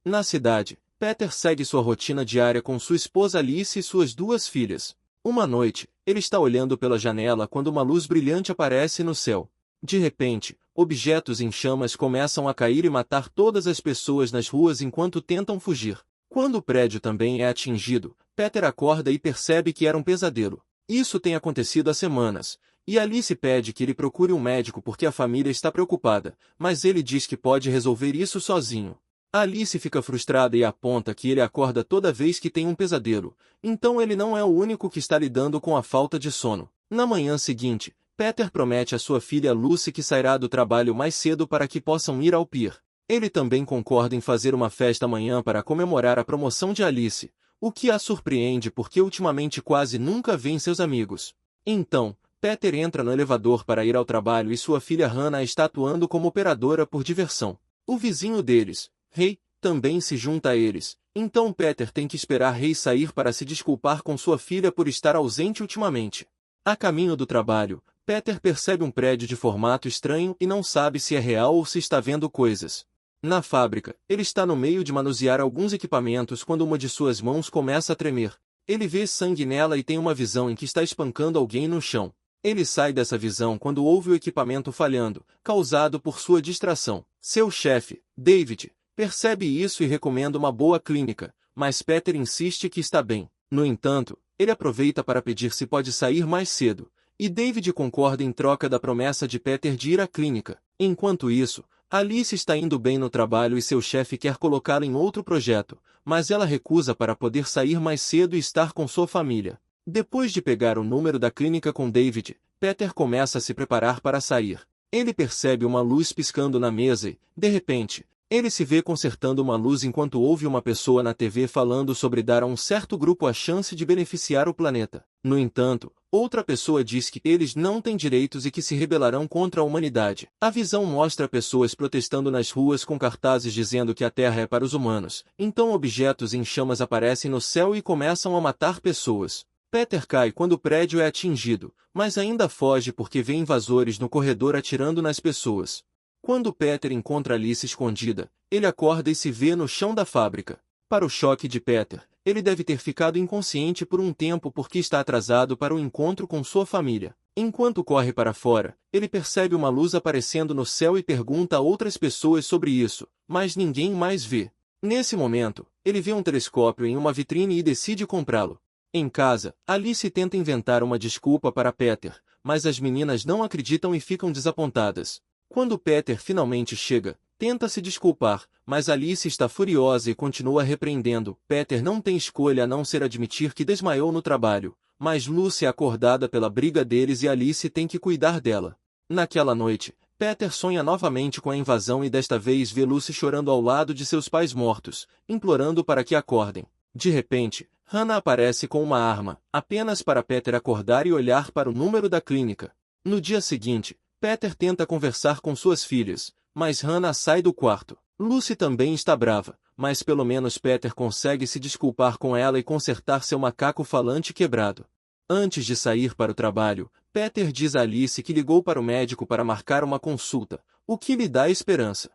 Na cidade, Peter segue sua rotina diária com sua esposa Alice e suas duas filhas. Uma noite, ele está olhando pela janela quando uma luz brilhante aparece no céu. De repente, objetos em chamas começam a cair e matar todas as pessoas nas ruas enquanto tentam fugir. Quando o prédio também é atingido, Peter acorda e percebe que era um pesadelo. Isso tem acontecido há semanas, e Alice pede que ele procure um médico porque a família está preocupada, mas ele diz que pode resolver isso sozinho. Alice fica frustrada e aponta que ele acorda toda vez que tem um pesadelo, então ele não é o único que está lidando com a falta de sono. Na manhã seguinte, Peter promete à sua filha Lucy que sairá do trabalho mais cedo para que possam ir ao pier. Ele também concorda em fazer uma festa amanhã para comemorar a promoção de Alice, o que a surpreende porque ultimamente quase nunca vê seus amigos. Então, Peter entra no elevador para ir ao trabalho e sua filha Hannah está atuando como operadora por diversão. O vizinho deles, Ray, também se junta a eles, então Peter tem que esperar Ray sair para se desculpar com sua filha por estar ausente ultimamente. A caminho do trabalho, Peter percebe um prédio de formato estranho e não sabe se é real ou se está vendo coisas. Na fábrica, ele está no meio de manusear alguns equipamentos quando uma de suas mãos começa a tremer. Ele vê sangue nela e tem uma visão em que está espancando alguém no chão. Ele sai dessa visão quando ouve o equipamento falhando, causado por sua distração. Seu chefe, David, percebe isso e recomenda uma boa clínica, mas Peter insiste que está bem. No entanto, ele aproveita para pedir se pode sair mais cedo, e David concorda em troca da promessa de Peter de ir à clínica. Enquanto isso, Alice está indo bem no trabalho e seu chefe quer colocá-la em outro projeto, mas ela recusa para poder sair mais cedo e estar com sua família. Depois de pegar o número da clínica com David, Peter começa a se preparar para sair. Ele percebe uma luz piscando na mesa e, de repente, ele se vê consertando uma luz enquanto ouve uma pessoa na TV falando sobre dar a um certo grupo a chance de beneficiar o planeta. No entanto, outra pessoa diz que eles não têm direitos e que se rebelarão contra a humanidade. A visão mostra pessoas protestando nas ruas com cartazes dizendo que a Terra é para os humanos. Então objetos em chamas aparecem no céu e começam a matar pessoas. Peter cai quando o prédio é atingido, mas ainda foge porque vê invasores no corredor atirando nas pessoas. Quando Peter encontra Alice escondida, ele acorda e se vê no chão da fábrica. Para o choque de Peter, ele deve ter ficado inconsciente por um tempo porque está atrasado para o encontro com sua família. Enquanto corre para fora, ele percebe uma luz aparecendo no céu e pergunta a outras pessoas sobre isso, mas ninguém mais vê. Nesse momento, ele vê um telescópio em uma vitrine e decide comprá-lo. Em casa, Alice tenta inventar uma desculpa para Peter, mas as meninas não acreditam e ficam desapontadas. Quando Peter finalmente chega, tenta se desculpar, mas Alice está furiosa e continua repreendendo. Peter não tem escolha a não ser admitir que desmaiou no trabalho, mas Lucy é acordada pela briga deles e Alice tem que cuidar dela. Naquela noite, Peter sonha novamente com a invasão e desta vez vê Lucy chorando ao lado de seus pais mortos, implorando para que acordem. De repente, Hannah aparece com uma arma, apenas para Peter acordar e olhar para o número da clínica. No dia seguinte, Peter tenta conversar com suas filhas, mas Hannah sai do quarto. Lucy também está brava, mas pelo menos Peter consegue se desculpar com ela e consertar seu macaco falante quebrado. Antes de sair para o trabalho, Peter diz a Alice que ligou para o médico para marcar uma consulta, o que lhe dá esperança.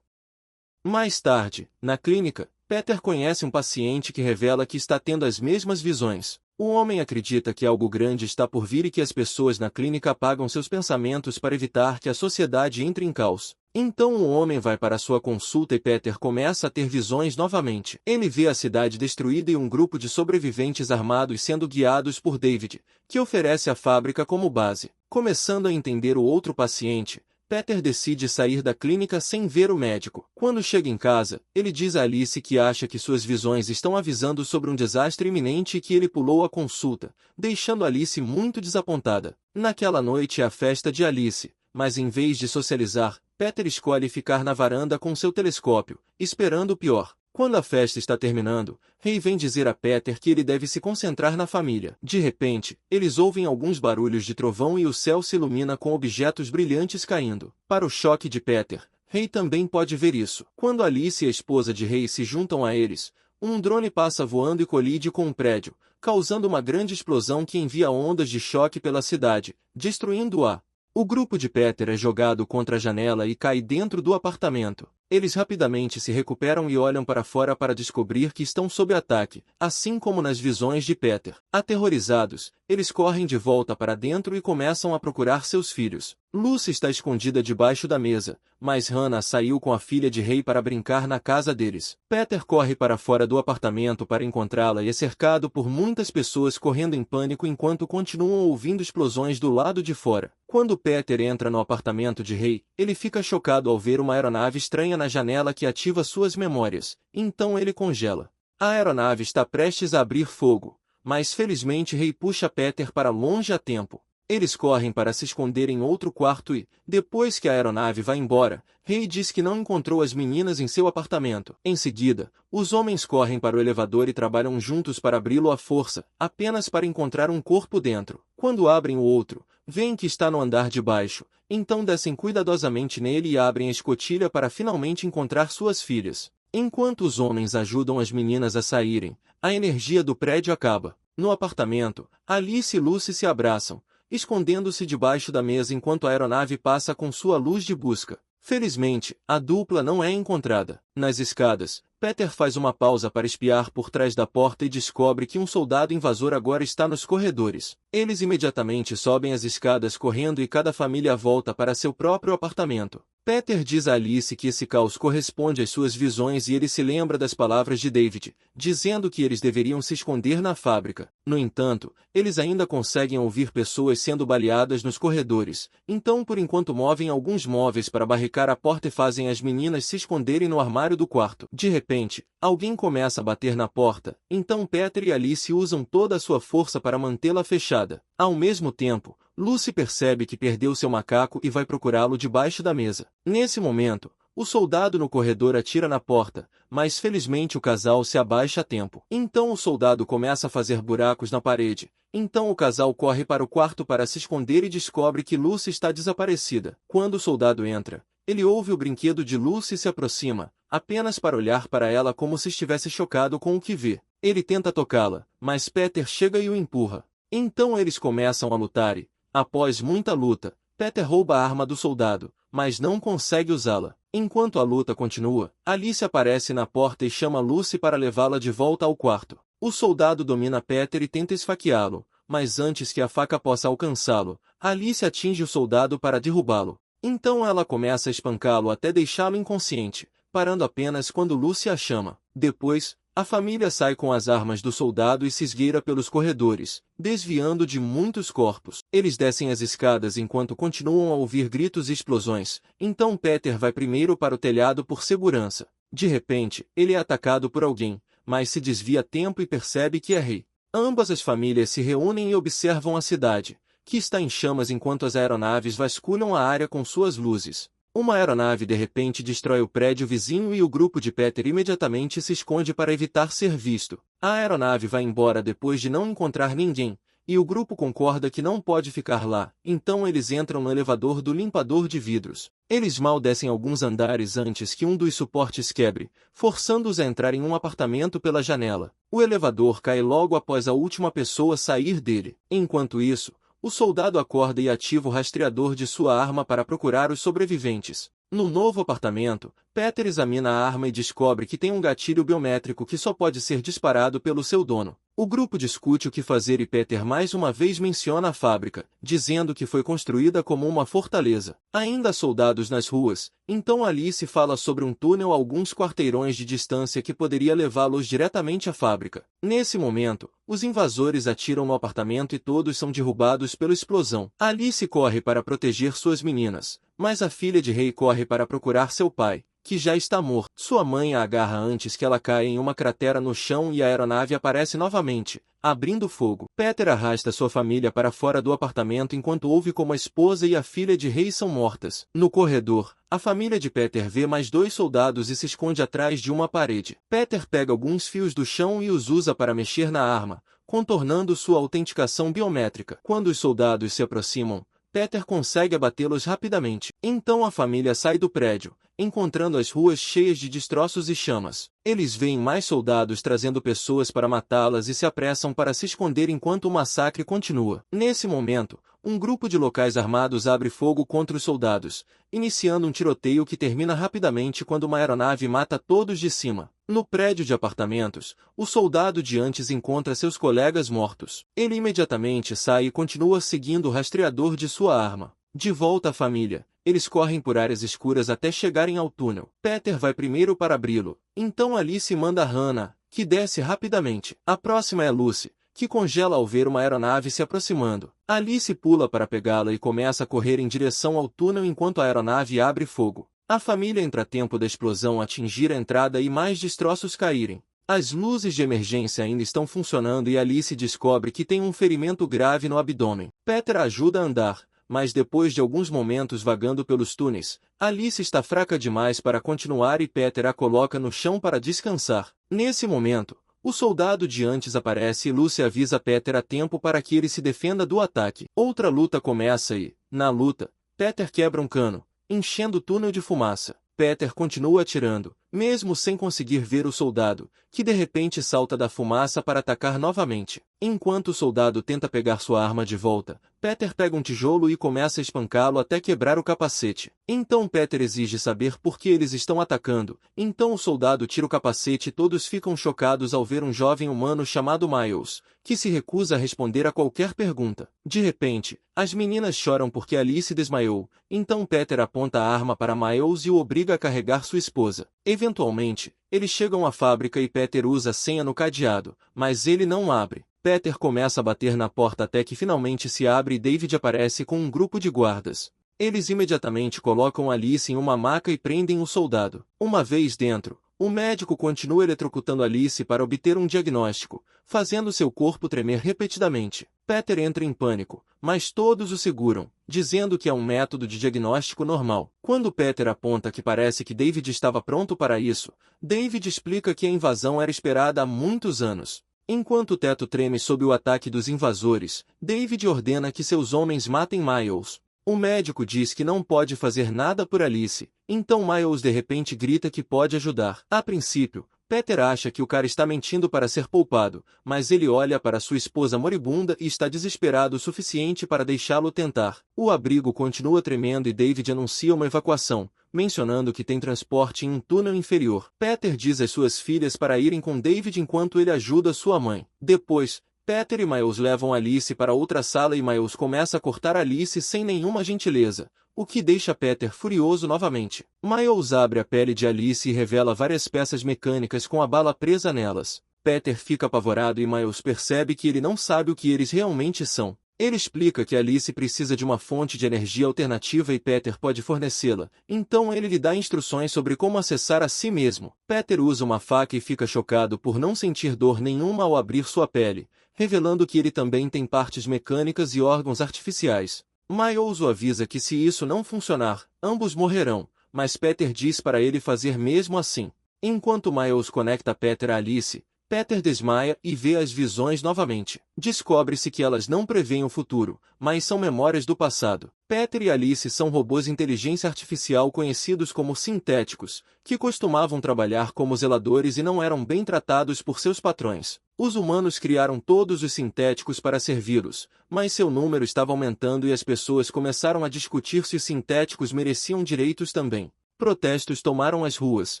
Mais tarde, na clínica, Peter conhece um paciente que revela que está tendo as mesmas visões. O homem acredita que algo grande está por vir e que as pessoas na clínica apagam seus pensamentos para evitar que a sociedade entre em caos. Então o homem vai para sua consulta e Peter começa a ter visões novamente. Ele vê a cidade destruída e um grupo de sobreviventes armados sendo guiados por David, que oferece a fábrica como base. Começando a entender o outro paciente, Peter decide sair da clínica sem ver o médico. Quando chega em casa, ele diz a Alice que acha que suas visões estão avisando sobre um desastre iminente e que ele pulou a consulta, deixando Alice muito desapontada. Naquela noite é a festa de Alice, mas em vez de socializar, Peter escolhe ficar na varanda com seu telescópio, esperando o pior. Quando a festa está terminando, Ray vem dizer a Peter que ele deve se concentrar na família. De repente, eles ouvem alguns barulhos de trovão e o céu se ilumina com objetos brilhantes caindo. Para o choque de Peter, Ray também pode ver isso. Quando Alice e a esposa de Ray se juntam a eles, um drone passa voando e colide com um prédio, causando uma grande explosão que envia ondas de choque pela cidade, destruindo-a. O grupo de Peter é jogado contra a janela e cai dentro do apartamento. Eles rapidamente se recuperam e olham para fora para descobrir que estão sob ataque, assim como nas visões de Peter. Aterrorizados, eles correm de volta para dentro e começam a procurar seus filhos. Lucy está escondida debaixo da mesa, mas Hannah saiu com a filha de rei para brincar na casa deles. Peter corre para fora do apartamento para encontrá-la e é cercado por muitas pessoas correndo em pânico enquanto continuam ouvindo explosões do lado de fora. Quando Peter entra no apartamento de rei, ele fica chocado ao ver uma aeronave estranha na janela que ativa suas memórias. Então ele congela. A aeronave está prestes a abrir fogo, mas felizmente Rei puxa Peter para longe a tempo. Eles correm para se esconder em outro quarto e, depois que a aeronave vai embora, Rei diz que não encontrou as meninas em seu apartamento. Em seguida, os homens correm para o elevador e trabalham juntos para abri-lo à força, apenas para encontrar um corpo dentro. Quando abrem o outro, veem que está no andar de baixo, então descem cuidadosamente nele e abrem a escotilha para finalmente encontrar suas filhas. Enquanto os homens ajudam as meninas a saírem, a energia do prédio acaba. No apartamento, Alice e Lucy se abraçam, escondendo-se debaixo da mesa enquanto a aeronave passa com sua luz de busca. Felizmente, a dupla não é encontrada. Nas escadas, Peter faz uma pausa para espiar por trás da porta e descobre que um soldado invasor agora está nos corredores. Eles imediatamente sobem as escadas correndo e cada família volta para seu próprio apartamento. Peter diz a Alice que esse caos corresponde às suas visões e ele se lembra das palavras de David, dizendo que eles deveriam se esconder na fábrica. No entanto, eles ainda conseguem ouvir pessoas sendo baleadas nos corredores, então por enquanto movem alguns móveis para barricar a porta e fazem as meninas se esconderem no armário do quarto. De repente, alguém começa a bater na porta, então Peter e Alice usam toda a sua força para mantê-la fechada. Ao mesmo tempo, Lucy percebe que perdeu seu macaco e vai procurá-lo debaixo da mesa. Nesse momento, o soldado no corredor atira na porta, mas felizmente o casal se abaixa a tempo. Então o soldado começa a fazer buracos na parede. Então o casal corre para o quarto para se esconder e descobre que Lucy está desaparecida. Quando o soldado entra, ele ouve o brinquedo de Lucy e se aproxima, apenas para olhar para ela como se estivesse chocado com o que vê. Ele tenta tocá-la, mas Peter chega e o empurra. Então eles começam a lutar e, após muita luta, Peter rouba a arma do soldado, mas não consegue usá-la. Enquanto a luta continua, Alice aparece na porta e chama Lucy para levá-la de volta ao quarto. O soldado domina Peter e tenta esfaqueá-lo, mas antes que a faca possa alcançá-lo, Alice atinge o soldado para derrubá-lo. Então ela começa a espancá-lo até deixá-lo inconsciente, parando apenas quando Lucy a chama. Depois, a família sai com as armas do soldado e se esgueira pelos corredores, desviando de muitos corpos. Eles descem as escadas enquanto continuam a ouvir gritos e explosões, então Peter vai primeiro para o telhado por segurança. De repente, ele é atacado por alguém, mas se desvia a tempo e percebe que é Rei. Ambas as famílias se reúnem e observam a cidade, que está em chamas enquanto as aeronaves vasculham a área com suas luzes. Uma aeronave de repente destrói o prédio vizinho e o grupo de Peter imediatamente se esconde para evitar ser visto. A aeronave vai embora depois de não encontrar ninguém, e o grupo concorda que não pode ficar lá, então eles entram no elevador do limpador de vidros. Eles mal descem alguns andares antes que um dos suportes quebre, forçando-os a entrar em um apartamento pela janela. O elevador cai logo após a última pessoa sair dele. Enquanto isso, o soldado acorda e ativa o rastreador de sua arma para procurar os sobreviventes. No novo apartamento, Peter examina a arma e descobre que tem um gatilho biométrico que só pode ser disparado pelo seu dono. O grupo discute o que fazer e Peter mais uma vez menciona a fábrica, dizendo que foi construída como uma fortaleza. Ainda há soldados nas ruas, então Alice fala sobre um túnel a alguns quarteirões de distância que poderia levá-los diretamente à fábrica. Nesse momento, os invasores atiram no apartamento e todos são derrubados pela explosão. Alice corre para proteger suas meninas, mas a filha de Rei corre para procurar seu pai, que já está morto. Sua mãe a agarra antes que ela caia em uma cratera no chão e a aeronave aparece novamente, abrindo fogo. Peter arrasta sua família para fora do apartamento enquanto ouve como a esposa e a filha de Rei são mortas. No corredor, a família de Peter vê mais dois soldados e se esconde atrás de uma parede. Peter pega alguns fios do chão e os usa para mexer na arma, contornando sua autenticação biométrica. Quando os soldados se aproximam, Peter consegue abatê-los rapidamente. Então a família sai do prédio, encontrando as ruas cheias de destroços e chamas. Eles veem mais soldados trazendo pessoas para matá-las e se apressam para se esconder enquanto o massacre continua. Nesse momento, um grupo de locais armados abre fogo contra os soldados, iniciando um tiroteio que termina rapidamente quando uma aeronave mata todos de cima. No prédio de apartamentos, o soldado de antes encontra seus colegas mortos. Ele imediatamente sai e continua seguindo o rastreador de sua arma. De volta à família, eles correm por áreas escuras até chegarem ao túnel. Peter vai primeiro para abri-lo. Então Alice manda Hannah, que desce rapidamente. A próxima é Lucy, que congela ao ver uma aeronave se aproximando. Alice pula para pegá-la e começa a correr em direção ao túnel enquanto a aeronave abre fogo. A família entra a tempo da explosão atingir a entrada e mais destroços caírem. As luzes de emergência ainda estão funcionando e Alice descobre que tem um ferimento grave no abdômen. Peter a ajuda a andar, mas depois de alguns momentos vagando pelos túneis, Alice está fraca demais para continuar e Peter a coloca no chão para descansar. Nesse momento, o soldado de antes aparece e Lucy avisa Peter a tempo para que ele se defenda do ataque. Outra luta começa e, na luta, Peter quebra um cano, enchendo o túnel de fumaça. Peter continua atirando, mesmo sem conseguir ver o soldado, que de repente salta da fumaça para atacar novamente. Enquanto o soldado tenta pegar sua arma de volta, Peter pega um tijolo e começa a espancá-lo até quebrar o capacete. Então Peter exige saber por que eles estão atacando. Então o soldado tira o capacete e todos ficam chocados ao ver um jovem humano chamado Miles, que se recusa a responder a qualquer pergunta. De repente, as meninas choram porque Alice desmaiou. Então Peter aponta a arma para Miles e o obriga a carregar sua esposa. Eventualmente, eles chegam à fábrica e Peter usa a senha no cadeado, mas ele não abre. Peter começa a bater na porta até que finalmente se abre e David aparece com um grupo de guardas. Eles imediatamente colocam Alice em uma maca e prendem o soldado. Uma vez dentro, o médico continua eletrocutando Alice para obter um diagnóstico, fazendo seu corpo tremer repetidamente. Peter entra em pânico, mas todos o seguram, dizendo que é um método de diagnóstico normal. Quando Peter aponta que parece que David estava pronto para isso, David explica que a invasão era esperada há muitos anos. Enquanto o teto treme sob o ataque dos invasores, David ordena que seus homens matem Miles. O médico diz que não pode fazer nada por Alice, então Miles de repente grita que pode ajudar. A princípio, Peter acha que o cara está mentindo para ser poupado, mas ele olha para sua esposa moribunda e está desesperado o suficiente para deixá-lo tentar. O abrigo continua tremendo e David anuncia uma evacuação, mencionando que tem transporte em um túnel inferior. Peter diz às suas filhas para irem com David enquanto ele ajuda sua mãe. Depois, Peter e Miles levam Alice para outra sala e Miles começa a cortar Alice sem nenhuma gentileza, o que deixa Peter furioso novamente. Miles abre a pele de Alice e revela várias peças mecânicas com a bala presa nelas. Peter fica apavorado e Miles percebe que ele não sabe o que eles realmente são. Ele explica que Alice precisa de uma fonte de energia alternativa e Peter pode fornecê-la, então ele lhe dá instruções sobre como acessar a si mesmo. Peter usa uma faca e fica chocado por não sentir dor nenhuma ao abrir sua pele, revelando que ele também tem partes mecânicas e órgãos artificiais. Miles o avisa que se isso não funcionar, ambos morrerão, mas Peter diz para ele fazer mesmo assim. Enquanto Miles conecta Peter a Alice, Peter desmaia e vê as visões novamente. Descobre-se que elas não preveem o futuro, mas são memórias do passado. Peter e Alice são robôs de inteligência artificial conhecidos como sintéticos, que costumavam trabalhar como zeladores e não eram bem tratados por seus patrões. Os humanos criaram todos os sintéticos para servi-los, mas seu número estava aumentando e as pessoas começaram a discutir se os sintéticos mereciam direitos também. Protestos tomaram as ruas,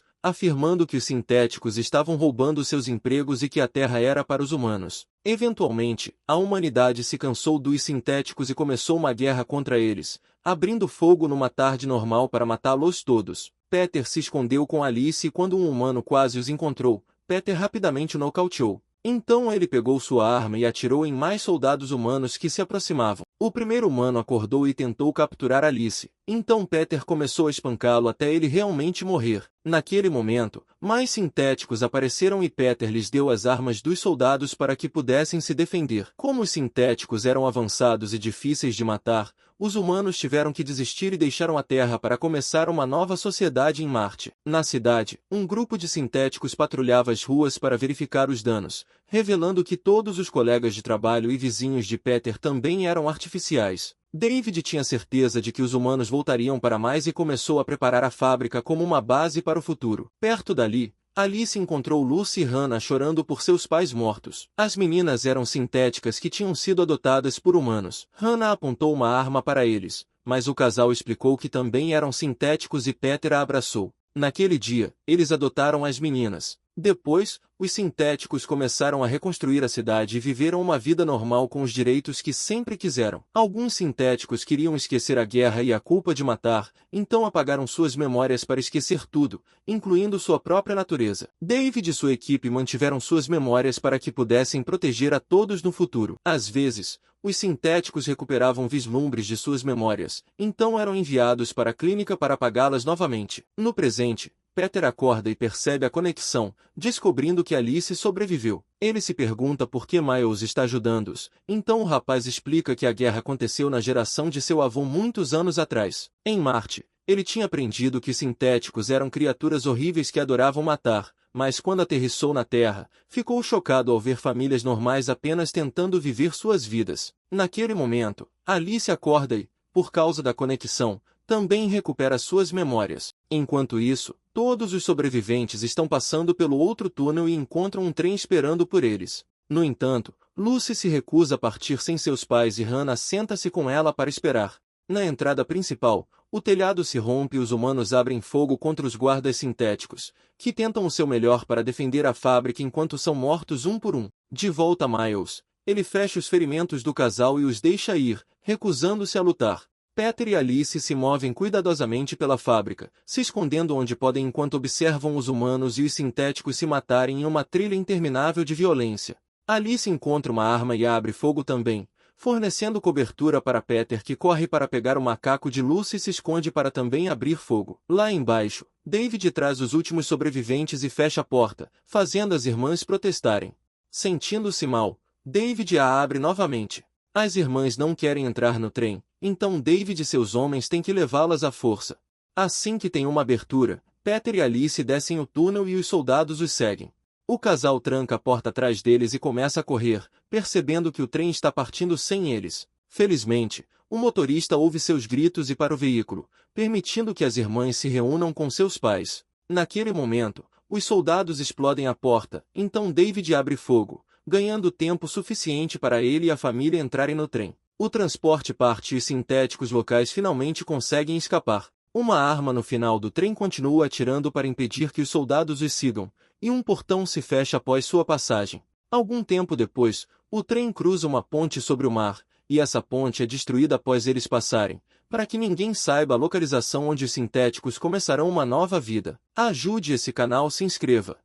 afirmando que os sintéticos estavam roubando seus empregos e que a Terra era para os humanos. Eventualmente, a humanidade se cansou dos sintéticos e começou uma guerra contra eles, abrindo fogo numa tarde normal para matá-los todos. Peter se escondeu com Alice e quando um humano quase os encontrou, Peter rapidamente o nocauteou. Então ele pegou sua arma e atirou em mais soldados humanos que se aproximavam. O primeiro humano acordou e tentou capturar Alice. Então Peter começou a espancá-lo até ele realmente morrer. Naquele momento, mais sintéticos apareceram e Peter lhes deu as armas dos soldados para que pudessem se defender. Como os sintéticos eram avançados e difíceis de matar, os humanos tiveram que desistir e deixaram a Terra para começar uma nova sociedade em Marte. Na cidade, um grupo de sintéticos patrulhava as ruas para verificar os danos, revelando que todos os colegas de trabalho e vizinhos de Peter também eram artificiais. David tinha certeza de que os humanos voltariam para mais e começou a preparar a fábrica como uma base para o futuro. Perto dali, Alice encontrou Lucy e Hannah chorando por seus pais mortos. As meninas eram sintéticas que tinham sido adotadas por humanos. Hannah apontou uma arma para eles, mas o casal explicou que também eram sintéticos e Peter a abraçou. Naquele dia, eles adotaram as meninas. Depois, os sintéticos começaram a reconstruir a cidade e viveram uma vida normal com os direitos que sempre quiseram. Alguns sintéticos queriam esquecer a guerra e a culpa de matar, então apagaram suas memórias para esquecer tudo, incluindo sua própria natureza. David e sua equipe mantiveram suas memórias para que pudessem proteger a todos no futuro. Às vezes, os sintéticos recuperavam vislumbres de suas memórias, então eram enviados para a clínica para apagá-las novamente. No presente, Peter acorda e percebe a conexão, descobrindo que Alice sobreviveu. Ele se pergunta por que Miles está ajudando-os, então o rapaz explica que a guerra aconteceu na geração de seu avô muitos anos atrás. Em Marte, ele tinha aprendido que sintéticos eram criaturas horríveis que adoravam matar, mas quando aterrissou na Terra, ficou chocado ao ver famílias normais apenas tentando viver suas vidas. Naquele momento, Alice acorda e, por causa da conexão, também recupera suas memórias. Enquanto isso, todos os sobreviventes estão passando pelo outro túnel e encontram um trem esperando por eles. No entanto, Lucy se recusa a partir sem seus pais e Hannah senta-se com ela para esperar. Na entrada principal, o telhado se rompe e os humanos abrem fogo contra os guardas sintéticos, que tentam o seu melhor para defender a fábrica enquanto são mortos um por um. De volta a Miles, ele fecha os ferimentos do casal e os deixa ir, recusando-se a lutar. Peter e Alice se movem cuidadosamente pela fábrica, se escondendo onde podem enquanto observam os humanos e os sintéticos se matarem em uma trilha interminável de violência. Alice encontra uma arma e abre fogo também, fornecendo cobertura para Peter que corre para pegar o macaco de Lucy e se esconde para também abrir fogo. Lá embaixo, David traz os últimos sobreviventes e fecha a porta, fazendo as irmãs protestarem. Sentindo-se mal, David a abre novamente. As irmãs não querem entrar no trem, então David e seus homens têm que levá-las à força. Assim que tem uma abertura, Peter e Alice descem o túnel e os soldados os seguem. O casal tranca a porta atrás deles e começa a correr, percebendo que o trem está partindo sem eles. Felizmente, o motorista ouve seus gritos e para o veículo, permitindo que as irmãs se reúnam com seus pais. Naquele momento, os soldados explodem a porta, então David abre fogo, ganhando tempo suficiente para ele e a família entrarem no trem. O transporte parte e os sintéticos locais finalmente conseguem escapar. Uma arma no final do trem continua atirando para impedir que os soldados os sigam, e um portão se fecha após sua passagem. Algum tempo depois, o trem cruza uma ponte sobre o mar, e essa ponte é destruída após eles passarem, para que ninguém saiba a localização onde os sintéticos começarão uma nova vida. Ajude esse canal, se inscreva.